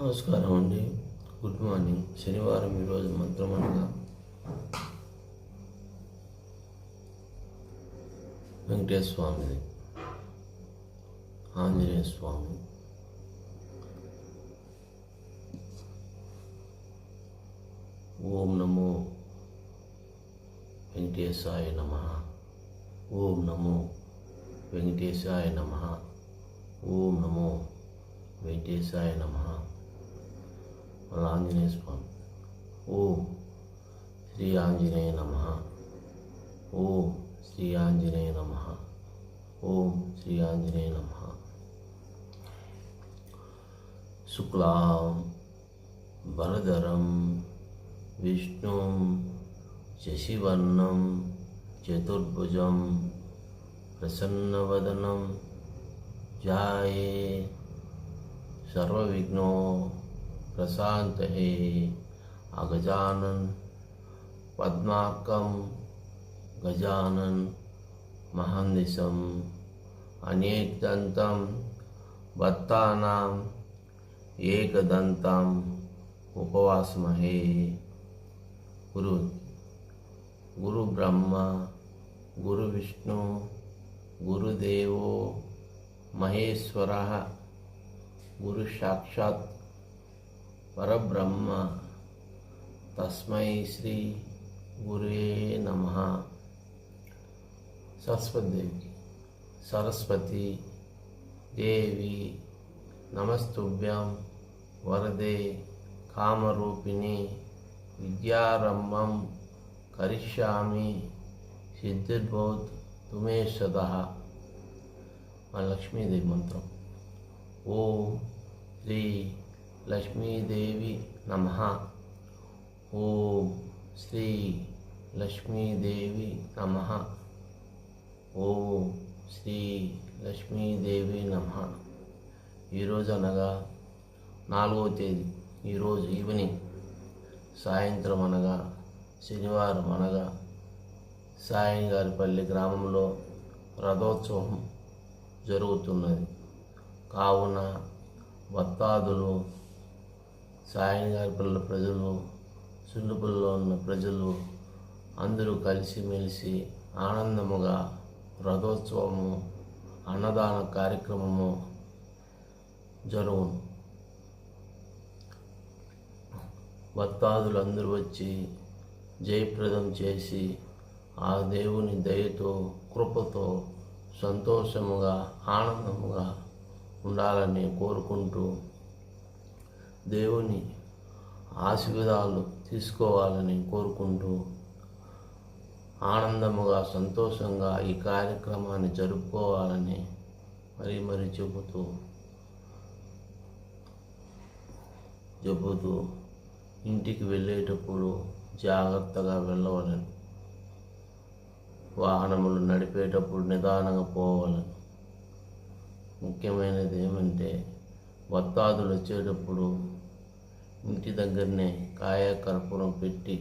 నమస్కారం అండి. Good morning. శనివారం ఈరోజు మంత్రం అనగా వెంకటేశ్వర స్వామిది, ఆంజనేయ స్వామి, ఓం నమో వెంకటేశాయ నమః, ఓం నమో వెంకటేశాయ నమః, ఓం నమో వెంకటేశాయ నమః. మన ఆంజనేయ స్వామి, ఓం శ్రీ ఆంజనేయ నమః, ఓం శ్రీ ఆంజనేయ నమః, ఓం శ్రీ ఆంజనేయ నమః. శుక్లాం వరదరం విష్ణుం శశివర్ణం చతుర్భుజం ప్రసన్నవదనం ధ్యాయే సర్వవిఘ్నో ప్రశాంతయే. అగజానన్ పద్మార్కం గజానన్ మహందిశం అనేకదంతం భక్తానాం ఏకదంతం ఉపవాస్మహే. గురు బ్రహ్మ గురు విష్ణు గురుదేవో మహేశ్వరః గురు సాక్షాత్ పరబ్రహ్మ తస్మై శ్రీ గురువే నమః. సరస్వతి దేవి నమస్తుభ్యం వరదే కామరూపిణి విద్యారంభం కరిష్యామి సిద్ధిర్భవతు తుమే సదః. మన లక్ష్మీదేవి మంత్రం. ఓం శ్రీ లక్ష్మీదేవి నమః, ఓం శ్రీ లక్ష్మీదేవి నమః, ఓం శ్రీ లక్ష్మీదేవి నమః. ఈరోజు అనగా 4వ తేదీ, ఈరోజు ఈవినింగ్ సాయంత్రం అనగా శనివారం అనగా సాయంగారిపల్లి గ్రామంలో రథోత్సవం జరుగుతున్నది. కావున భక్తాదులు, సాయంగారిపల్లి ప్రజలు, సుండుపల్లిలో ఉన్న ప్రజలు అందరూ కలిసిమెలిసి ఆనందముగా రథోత్సవము, అన్నదాన కార్యక్రమము జరుగును. భక్తాదులు అందరూ వచ్చి జయప్రదం చేసి ఆ దేవుని దయతో కృపతో సంతోషముగా ఆనందముగా ఉండాలని కోరుకుంటూ దేవుని ఆశీర్వాదాలు తీసుకోవాలని కోరుకుంటూ ఆనందముగా సంతోషంగా ఈ కార్యక్రమాన్ని జరుపుకోవాలని మరీ చెబుతూ ఇంటికి వెళ్ళేటప్పుడు జాగ్రత్తగా వెళ్ళవాలని, వాహనములు నడిపేటప్పుడు నిదానంగా పోవాలని. ముఖ్యమైనది ఏమంటే భక్తాదులు వచ్చేటప్పుడు ఇంటి దగ్గరనే కాయకర్పూరం పెట్టి,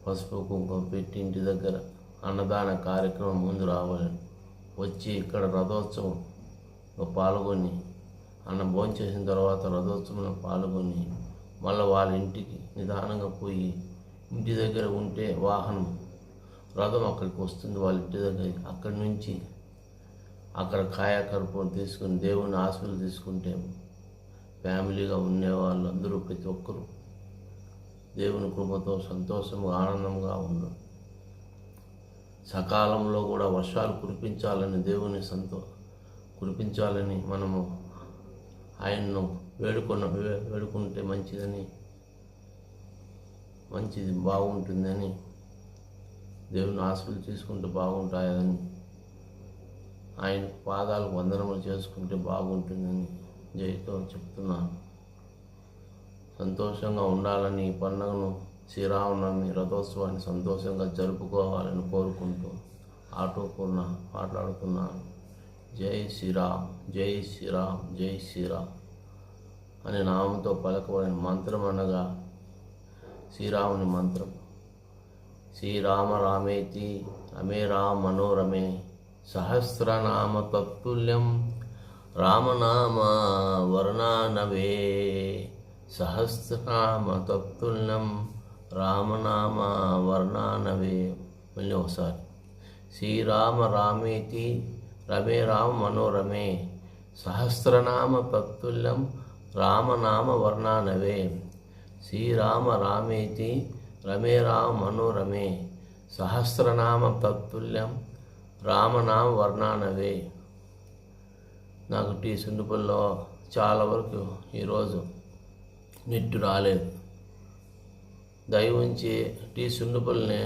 పసుపు కుంకుమ పెట్టి ఇంటి దగ్గర అన్నదాన కార్యక్రమం ముందు రావాలని, వచ్చి ఇక్కడ రథోత్సవంలో పాల్గొని అన్నం భోంచేసిన తర్వాత రథోత్సవంలో పాల్గొని మళ్ళీ వాళ్ళ ఇంటికి నిదానంగా పోయి, ఇంటి దగ్గర ఉంటే వాహనం రథం అక్కడికి వస్తుంది వాళ్ళ ఇంటి దగ్గర. అక్కడి నుంచి అక్కడ కాయకర్పూరం తీసుకుని దేవుని ఆశీర్వాదాలు తీసుకుంటే ఫ్యామిలీగా ఉండేవాళ్ళు అందరూ ప్రతి ఒక్కరూ దేవుని కృపతో సంతోషంగా ఆనందంగా ఉన్నారు. సకాలంలో కూడా వర్షాలు కురిపించాలని, దేవుని కురిపించాలని మనము ఆయన్ను వేడుకుంటే మంచిది బాగుంటుందని, దేవుని ఆశీర్వాదాలు తీసుకుంటే బాగుంటాయని, ఆయన పాదాలకు వందనములు చేసుకుంటే బాగుంటుందని జయతో చెప్తున్నాను. సంతోషంగా ఉండాలని ఈ పండుగను శ్రీరామనవమి రథోత్సవాన్ని సంతోషంగా జరుపుకోవాలని కోరుకుంటూ ఆటోపూర్ణ మాట్లాడుతున్నాను. జై శ్రీరామ్, జై శ్రీరామ్, జై శ్రీరామ్ అనే నామంతో పలకబడిన మంత్రం అనగా శ్రీరాముని మంత్రం. శ్రీరామ రామేతి రమే రామ మనోరమే సహస్రనామ తత్తుల్యం రామనామ వర్ణానవే సహస్రనామ తత్తుల్యం రామనామ వర్ణానవే. మళ్ళీ ఒకసారి శ్రీరామ రామేతి రమే రామ మనోరమే సహస్రనామ తత్తుల్యం రామనామ వర్ణానవే. శ్రీరామ రామేతి రమే రామ మనోరమే సహస్రనామ తత్తుల్యం రామనామ వర్ణానవే. నాకు టీ సుండుపల్లో చాలా వరకు ఈరోజు నెట్ రాలేదు. దయ ఉంచి టీ సుండుపల్లిని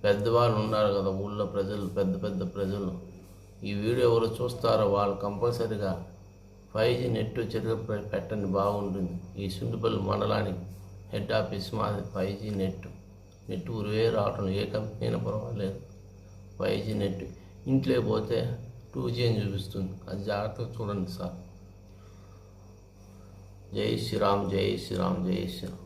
పెద్దవాళ్ళు ఉన్నారు కదా ఊళ్ళో ప్రజలు, పెద్ద పెద్ద ప్రజలు, ఈ వీడియో ఎవరు చూస్తారో వాళ్ళు కంపల్సరీగా 5G నెట్ వచ్చేటప్పుడు పెట్టండి, బాగుంటుంది. ఈ సుండుపల్లి మండలానికి హెడ్ ఆఫీస్ మాది. 5G నెట్ ఊరివే రావటం, ఏ కంపెనీ అయినా పర్వాలేదు. 5G నెట్ ఇంట్లో పోతే 2G అని చూపిస్తుంది, అది జాగ్రత్తగా చూడండి సార్. జై శ్రీరామ్, జై శ్రీరామ్, జై శ్రీరామ్.